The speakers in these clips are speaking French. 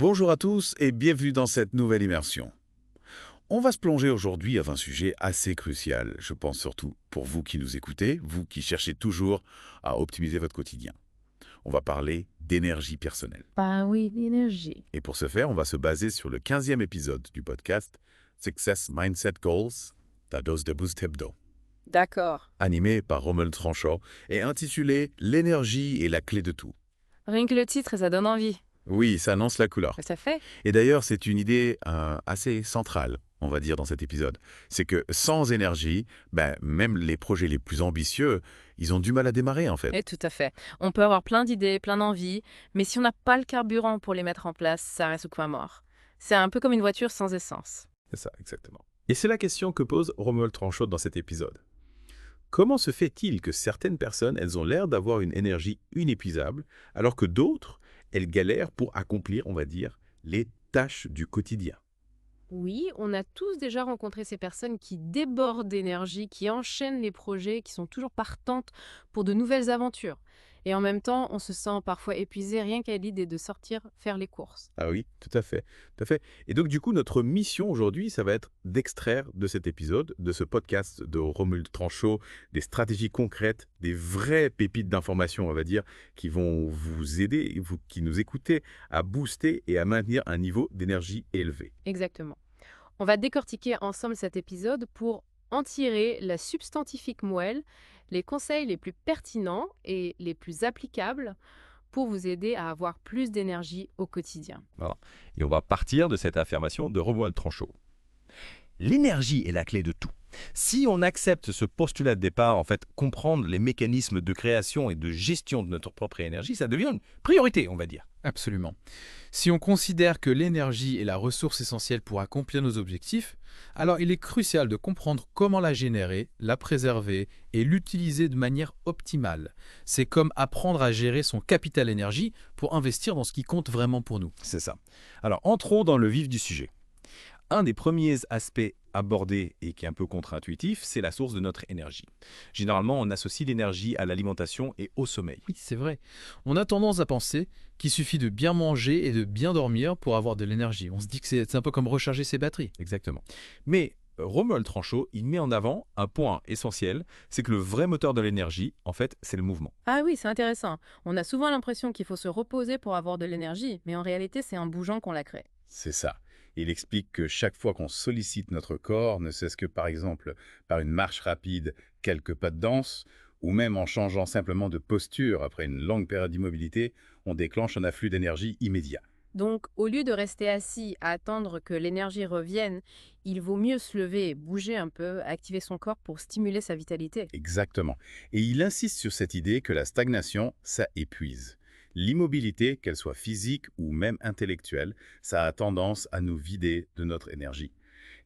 Bonjour à tous et bienvenue dans cette nouvelle immersion. On va se plonger aujourd'hui dans un sujet assez crucial, je pense surtout pour vous qui nous écoutez, vous qui cherchez toujours à optimiser votre quotidien. On va parler d'énergie personnelle. Bah oui, l'énergie. Et pour ce faire, on va se baser sur le 15e épisode du podcast Success Mindset Goals, ta dose de boost hebdo, D'accord. animé par Romuald Tranchot et intitulé L'énergie est la clé de tout. Rien que le titre, ça donne envie. Oui, ça annonce la couleur. Ça fait? Et d'ailleurs, c'est une idée assez centrale, on va dire, dans cet épisode. C'est que sans énergie, même les projets les plus ambitieux, ils ont du mal à démarrer, en fait. Et tout à fait. On peut avoir plein d'idées, plein d'envies, mais si on n'a pas le carburant pour les mettre en place, ça reste au point mort. C'est un peu comme une voiture sans essence. C'est ça, exactement. Et c'est la question que pose Romuald Tranchot dans cet épisode. Comment se fait-il que certaines personnes, elles ont l'air d'avoir une énergie inépuisable, alors que d'autres, elles galèrent pour accomplir, on va dire, les tâches du quotidien? Oui, on a tous déjà rencontré ces personnes qui débordent d'énergie, qui enchaînent les projets, qui sont toujours partantes pour de nouvelles aventures. Et en même temps, on se sent parfois épuisé rien qu'à l'idée de sortir faire les courses. Ah oui, tout à fait, tout à fait. Et donc du coup, notre mission aujourd'hui, ça va être d'extraire de cet épisode, de ce podcast de Romuald Tranchot, des stratégies concrètes, des vraies pépites d'information, on va dire, qui vont vous aider, vous qui nous écoutez, à booster et à maintenir un niveau d'énergie élevé. Exactement. On va décortiquer ensemble cet épisode pour en tirer la substantifique moelle, les conseils les plus pertinents et les plus applicables pour vous aider à avoir plus d'énergie au quotidien. Voilà. Et on va partir de cette affirmation de Romuald Tranchot. L'énergie est la clé de tout. Si on accepte ce postulat de départ, en fait, comprendre les mécanismes de création et de gestion de notre propre énergie, ça devient une priorité, on va dire. Absolument. Si on considère que l'énergie est la ressource essentielle pour accomplir nos objectifs, alors il est crucial de comprendre comment la générer, la préserver et l'utiliser de manière optimale. C'est comme apprendre à gérer son capital énergie pour investir dans ce qui compte vraiment pour nous. C'est ça. Alors, entrons dans le vif du sujet. Un des premiers aspects abordés et qui est un peu contre-intuitif, c'est la source de notre énergie. Généralement, on associe l'énergie à l'alimentation et au sommeil. Oui, c'est vrai. On a tendance à penser qu'il suffit de bien manger et de bien dormir pour avoir de l'énergie. On se dit que c'est un peu comme recharger ses batteries. Exactement. Mais Romuald Tranchot, il met en avant un point essentiel, c'est que le vrai moteur de l'énergie, en fait, c'est le mouvement. Ah oui, c'est intéressant. On a souvent l'impression qu'il faut se reposer pour avoir de l'énergie, mais en réalité, c'est en bougeant qu'on la crée. C'est ça. Il explique que chaque fois qu'on sollicite notre corps, ne serait-ce que par exemple par une marche rapide, quelques pas de danse, ou même en changeant simplement de posture après une longue période d'immobilité, on déclenche un afflux d'énergie immédiat. Donc, au lieu de rester assis à attendre que l'énergie revienne, il vaut mieux se lever et bouger un peu, activer son corps pour stimuler sa vitalité. Exactement. Et il insiste sur cette idée que la stagnation, ça épuise. L'immobilité, qu'elle soit physique ou même intellectuelle, ça a tendance à nous vider de notre énergie.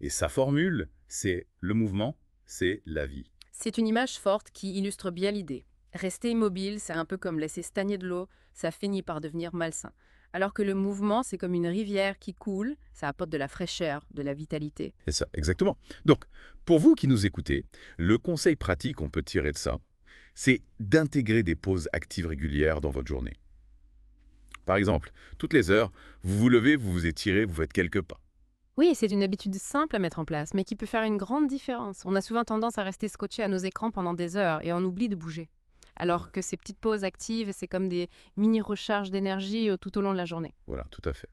Et sa formule, c'est le mouvement, c'est la vie. C'est une image forte qui illustre bien l'idée. Rester immobile, c'est un peu comme laisser stagner de l'eau, ça finit par devenir malsain. Alors que le mouvement, c'est comme une rivière qui coule, ça apporte de la fraîcheur, de la vitalité. C'est ça, exactement. Donc, pour vous qui nous écoutez, le conseil pratique qu'on peut tirer de ça, c'est d'intégrer des pauses actives régulières dans votre journée. Par exemple, toutes les heures, vous vous levez, vous vous étirez, vous faites quelques pas. Oui, c'est une habitude simple à mettre en place, mais qui peut faire une grande différence. On a souvent tendance à rester scotché à nos écrans pendant des heures et on oublie de bouger. Alors que ces petites pauses actives, c'est comme des mini-recharges d'énergie tout au long de la journée. Voilà, tout à fait.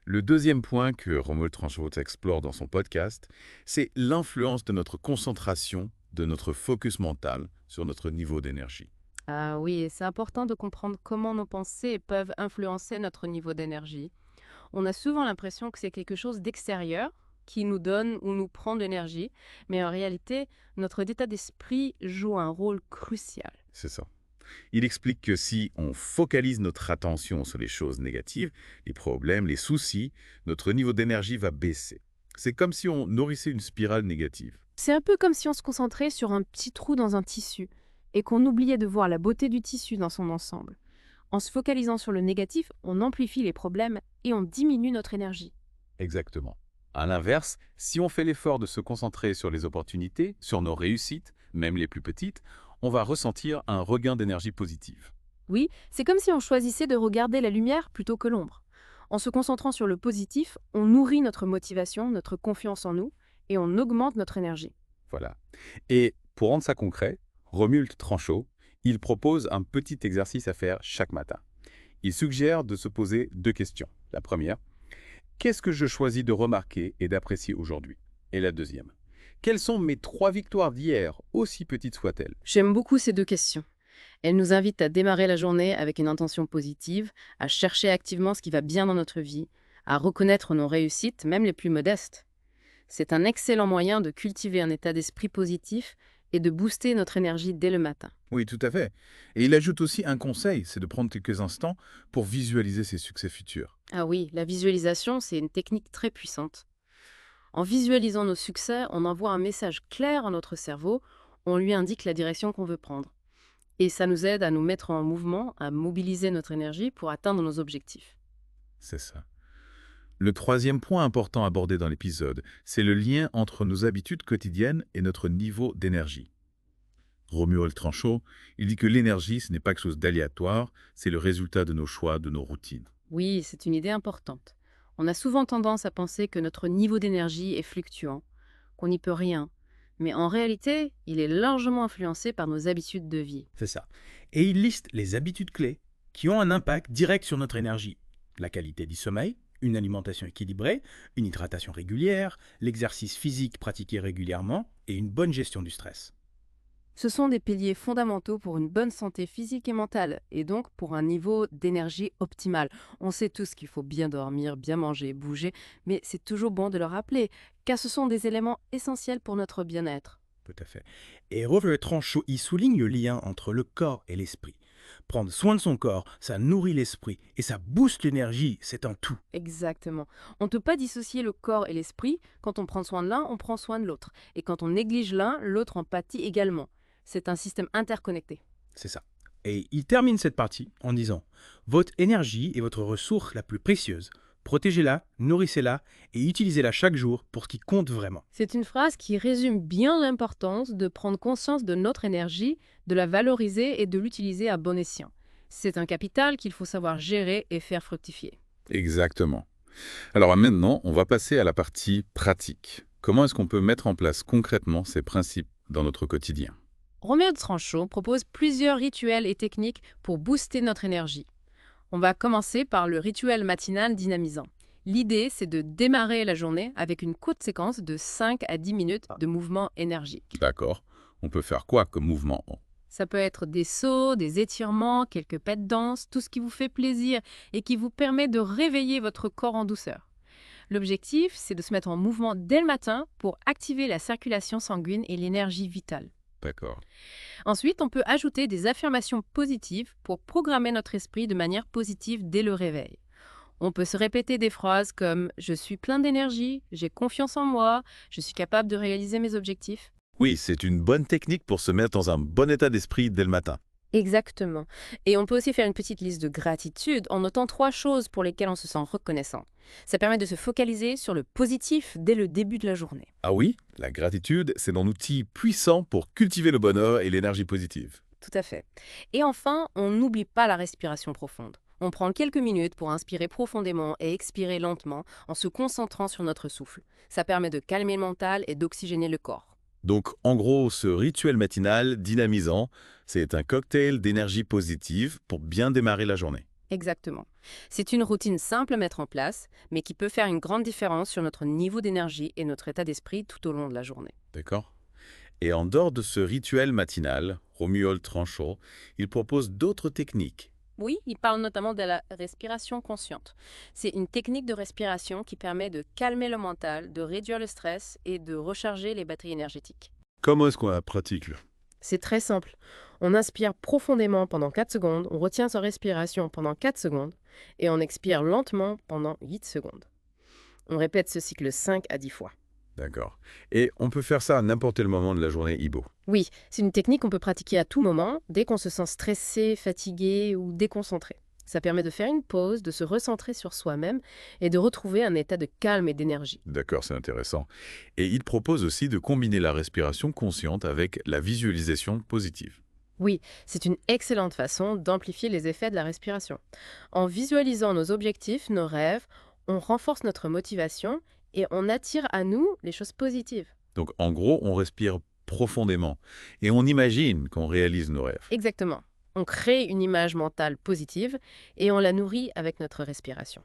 Le deuxième point que Romuald Tranchot explore dans son podcast, c'est l'influence de notre concentration, de notre focus mental sur notre niveau d'énergie. Ah oui, et c'est important de comprendre comment nos pensées peuvent influencer notre niveau d'énergie. On a souvent l'impression que c'est quelque chose d'extérieur qui nous donne ou nous prend de l'énergie, mais en réalité, notre état d'esprit joue un rôle crucial. C'est ça. Il explique que si on focalise notre attention sur les choses négatives, les problèmes, les soucis, notre niveau d'énergie va baisser. C'est comme si on nourrissait une spirale négative. C'est un peu comme si on se concentrait sur un petit trou dans un tissu et qu'on oubliait de voir la beauté du tissu dans son ensemble. En se focalisant sur le négatif, on amplifie les problèmes et on diminue notre énergie. Exactement. À l'inverse, si on fait l'effort de se concentrer sur les opportunités, sur nos réussites, même les plus petites, on va ressentir un regain d'énergie positive. Oui, c'est comme si on choisissait de regarder la lumière plutôt que l'ombre. En se concentrant sur le positif, on nourrit notre motivation, notre confiance en nous, et on augmente notre énergie. Voilà. Et pour rendre ça concret, Romuald Tranchot, il propose un petit exercice à faire chaque matin. Il suggère de se poser 2 questions. La première, qu'est-ce que je choisis de remarquer et d'apprécier aujourd'hui? Et la deuxième, quelles sont mes 3 victoires d'hier, aussi petites soient-elles? J'aime beaucoup ces 2 questions. Elles nous invitent à démarrer la journée avec une intention positive, à chercher activement ce qui va bien dans notre vie, à reconnaître nos réussites, même les plus modestes. C'est un excellent moyen de cultiver un état d'esprit positif et de booster notre énergie dès le matin. Oui, tout à fait. Et il ajoute aussi un conseil, c'est de prendre quelques instants pour visualiser ses succès futurs. Ah oui, la visualisation, c'est une technique très puissante. En visualisant nos succès, on envoie un message clair à notre cerveau, on lui indique la direction qu'on veut prendre. Et ça nous aide à nous mettre en mouvement, à mobiliser notre énergie pour atteindre nos objectifs. C'est ça. Le troisième point important abordé dans l'épisode, c'est le lien entre nos habitudes quotidiennes et notre niveau d'énergie. Romuald Tranchot, il dit que l'énergie, ce n'est pas quelque chose d'aléatoire, c'est le résultat de nos choix, de nos routines. Oui, c'est une idée importante. On a souvent tendance à penser que notre niveau d'énergie est fluctuant, qu'on n'y peut rien. Mais en réalité, il est largement influencé par nos habitudes de vie. C'est ça. Et il liste les habitudes clés qui ont un impact direct sur notre énergie. La qualité du sommeil, une alimentation équilibrée, une hydratation régulière, l'exercice physique pratiqué régulièrement et une bonne gestion du stress. Ce sont des piliers fondamentaux pour une bonne santé physique et mentale, et donc pour un niveau d'énergie optimal. On sait tous qu'il faut bien dormir, bien manger, bouger, mais c'est toujours bon de le rappeler, car ce sont des éléments essentiels pour notre bien-être. Tout à fait. Et Romuald Tranchot y souligne le lien entre le corps et l'esprit. Prendre soin de son corps, ça nourrit l'esprit et ça booste l'énergie, c'est un tout. Exactement. On ne peut pas dissocier le corps et l'esprit. Quand on prend soin de l'un, on prend soin de l'autre. Et quand on néglige l'un, l'autre en pâtit également. C'est un système interconnecté. C'est ça. Et il termine cette partie en disant « Votre énergie est votre ressource la plus précieuse. Protégez-la, nourrissez-la et utilisez-la chaque jour pour ce qui compte vraiment. C'est une phrase qui résume bien l'importance de prendre conscience de notre énergie, de la valoriser et de l'utiliser à bon escient. C'est un capital qu'il faut savoir gérer et faire fructifier. Exactement. Alors maintenant, on va passer à la partie pratique. Comment est-ce qu'on peut mettre en place concrètement ces principes dans notre quotidien? Romuald Tranchot propose plusieurs rituels et techniques pour booster notre énergie. On va commencer par le rituel matinal dynamisant. L'idée, c'est de démarrer la journée avec une courte séquence de 5 à 10 minutes de mouvement énergique. D'accord. On peut faire quoi comme mouvement? Ça peut être des sauts, des étirements, quelques pas de danse, tout ce qui vous fait plaisir et qui vous permet de réveiller votre corps en douceur. L'objectif, c'est de se mettre en mouvement dès le matin pour activer la circulation sanguine et l'énergie vitale. D'accord. Ensuite, on peut ajouter des affirmations positives pour programmer notre esprit de manière positive dès le réveil. On peut se répéter des phrases comme « Je suis plein d'énergie »,« J'ai confiance en moi »,« Je suis capable de réaliser mes objectifs ». Oui, c'est une bonne technique pour se mettre dans un bon état d'esprit dès le matin. Exactement. Et on peut aussi faire une petite liste de gratitude en notant 3 choses pour lesquelles on se sent reconnaissant. Ça permet de se focaliser sur le positif dès le début de la journée. Ah oui, la gratitude, c'est un outil puissant pour cultiver le bonheur et l'énergie positive. Tout à fait. Et enfin, on n'oublie pas la respiration profonde. On prend quelques minutes pour inspirer profondément et expirer lentement en se concentrant sur notre souffle. Ça permet de calmer le mental et d'oxygéner le corps. Donc, en gros, ce rituel matinal dynamisant, c'est un cocktail d'énergie positive pour bien démarrer la journée. Exactement. C'est une routine simple à mettre en place, mais qui peut faire une grande différence sur notre niveau d'énergie et notre état d'esprit tout au long de la journée. D'accord? Et en dehors de ce rituel matinal, Romuald Tranchot, il propose d'autres techniques. Oui, il parle notamment de la respiration consciente. C'est une technique de respiration qui permet de calmer le mental, de réduire le stress et de recharger les batteries énergétiques. Comment est-ce qu'on la pratique là? C'est très simple. On inspire profondément pendant 4 secondes, on retient sa respiration pendant 4 secondes et on expire lentement pendant 8 secondes. On répète ce cycle 5 à 10 fois. D'accord. Et on peut faire ça à n'importe quel moment de la journée Ibo. Oui, c'est une technique qu'on peut pratiquer à tout moment, dès qu'on se sent stressé, fatigué ou déconcentré. Ça permet de faire une pause, de se recentrer sur soi-même et de retrouver un état de calme et d'énergie. D'accord, c'est intéressant. Et il propose aussi de combiner la respiration consciente avec la visualisation positive. Oui, c'est une excellente façon d'amplifier les effets de la respiration. En visualisant nos objectifs, nos rêves, on renforce notre motivation et on attire à nous les choses positives. Donc en gros, on respire profondément et on imagine qu'on réalise nos rêves. Exactement. On crée une image mentale positive et on la nourrit avec notre respiration.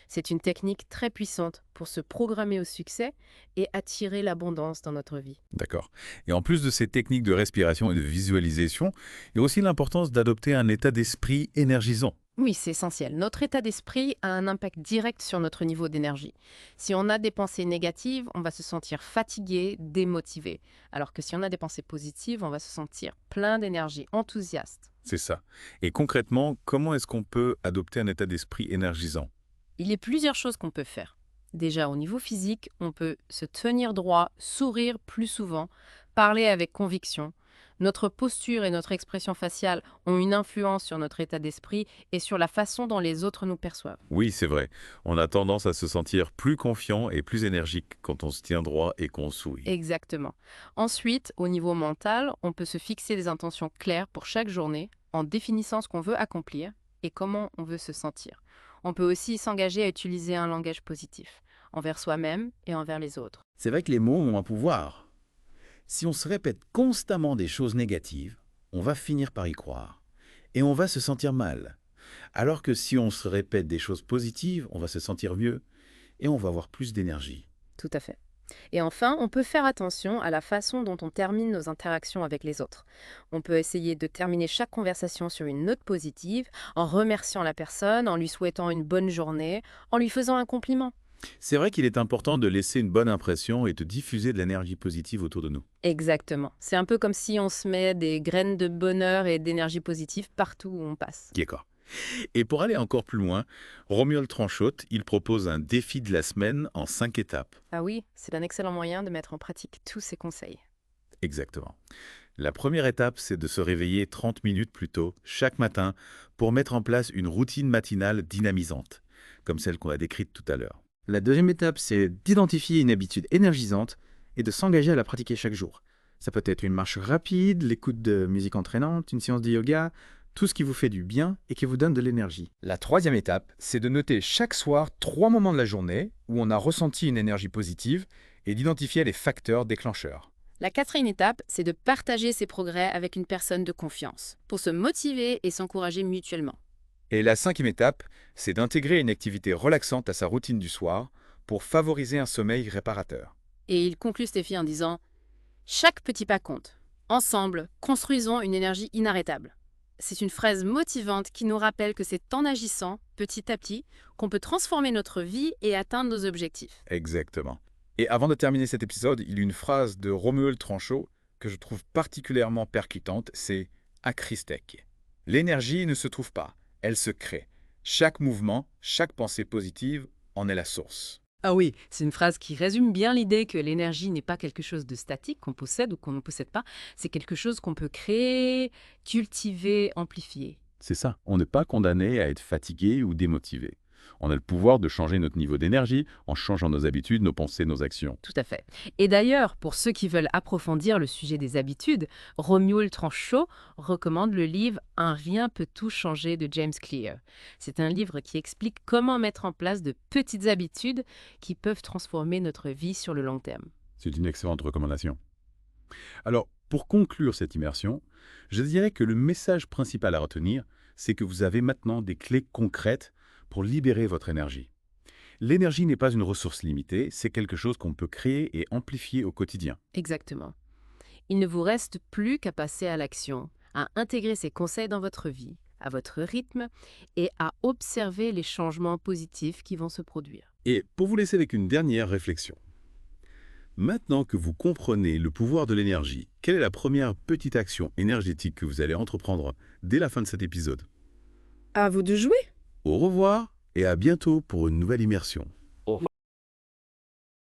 C'est une technique très puissante pour se programmer au succès et attirer l'abondance dans notre vie. D'accord. Et en plus de ces techniques de respiration et de visualisation, il y a aussi l'importance d'adopter un état d'esprit énergisant. Oui, c'est essentiel. Notre état d'esprit a un impact direct sur notre niveau d'énergie. Si on a des pensées négatives, on va se sentir fatigué, démotivé. Alors que si on a des pensées positives, on va se sentir plein d'énergie, enthousiaste. C'est ça. Et concrètement, comment est-ce qu'on peut adopter un état d'esprit énergisant? Il y a plusieurs choses qu'on peut faire. Déjà, au niveau physique, on peut se tenir droit, sourire plus souvent, parler avec conviction. Notre posture et notre expression faciale ont une influence sur notre état d'esprit et sur la façon dont les autres nous perçoivent. Oui, c'est vrai. On a tendance à se sentir plus confiant et plus énergique quand on se tient droit et qu'on sourit. Exactement. Ensuite, au niveau mental, on peut se fixer des intentions claires pour chaque journée en définissant ce qu'on veut accomplir et comment on veut se sentir. On peut aussi s'engager à utiliser un langage positif envers soi-même et envers les autres. C'est vrai que les mots ont un pouvoir. Si on se répète constamment des choses négatives, on va finir par y croire. Et on va se sentir mal. Alors que si on se répète des choses positives, on va se sentir mieux et on va avoir plus d'énergie. Tout à fait. Et enfin, on peut faire attention à la façon dont on termine nos interactions avec les autres. On peut essayer de terminer chaque conversation sur une note positive, en remerciant la personne, en lui souhaitant une bonne journée, en lui faisant un compliment. C'est vrai qu'il est important de laisser une bonne impression et de diffuser de l'énergie positive autour de nous. Exactement. C'est un peu comme si on se met des graines de bonheur et d'énergie positive partout où on passe. D'accord. Et pour aller encore plus loin, Romuald Tranchot, il propose un défi de la semaine en 5 étapes. Ah oui, c'est un excellent moyen de mettre en pratique tous ces conseils. Exactement. La première étape, c'est de se réveiller 30 minutes plus tôt chaque matin pour mettre en place une routine matinale dynamisante, comme celle qu'on a décrite tout à l'heure. La deuxième étape, c'est d'identifier une habitude énergisante et de s'engager à la pratiquer chaque jour. Ça peut être une marche rapide, l'écoute de musique entraînante, une séance de yoga, tout ce qui vous fait du bien et qui vous donne de l'énergie. La troisième étape, c'est de noter chaque soir 3 moments de la journée où on a ressenti une énergie positive et d'identifier les facteurs déclencheurs. La quatrième étape, c'est de partager ses progrès avec une personne de confiance, pour se motiver et s'encourager mutuellement. Et la cinquième étape, c'est d'intégrer une activité relaxante à sa routine du soir pour favoriser un sommeil réparateur. Et il conclut Stéphie en disant « Chaque petit pas compte. Ensemble, construisons une énergie inarrêtable. » C'est une phrase motivante qui nous rappelle que c'est en agissant, petit à petit, qu'on peut transformer notre vie et atteindre nos objectifs. Exactement. Et avant de terminer cet épisode, il y a une phrase de Romuald Tranchot que je trouve particulièrement percutante, c'est « Akristech ». L'énergie ne se trouve pas, elle se crée. Chaque mouvement, chaque pensée positive en est la source. Ah oui, c'est une phrase qui résume bien l'idée que l'énergie n'est pas quelque chose de statique qu'on possède ou qu'on ne possède pas. C'est quelque chose qu'on peut créer, cultiver, amplifier. C'est ça, on n'est pas condamné à être fatigué ou démotivé. On a le pouvoir de changer notre niveau d'énergie en changeant nos habitudes, nos pensées, nos actions. Tout à fait. Et d'ailleurs, pour ceux qui veulent approfondir le sujet des habitudes, Romuald Tranchot recommande le livre « Un rien peut tout changer » de James Clear. C'est un livre qui explique comment mettre en place de petites habitudes qui peuvent transformer notre vie sur le long terme. C'est une excellente recommandation. Alors, pour conclure cette immersion, je dirais que le message principal à retenir, c'est que vous avez maintenant des clés concrètes pour libérer votre énergie. L'énergie n'est pas une ressource limitée, c'est quelque chose qu'on peut créer et amplifier au quotidien. Exactement. Il ne vous reste plus qu'à passer à l'action, à intégrer ces conseils dans votre vie, à votre rythme, et à observer les changements positifs qui vont se produire. Et pour vous laisser avec une dernière réflexion. Maintenant que vous comprenez le pouvoir de l'énergie, quelle est la première petite action énergétique que vous allez entreprendre dès la fin de cet épisode? À vous de jouer! Au revoir et à bientôt pour une nouvelle immersion.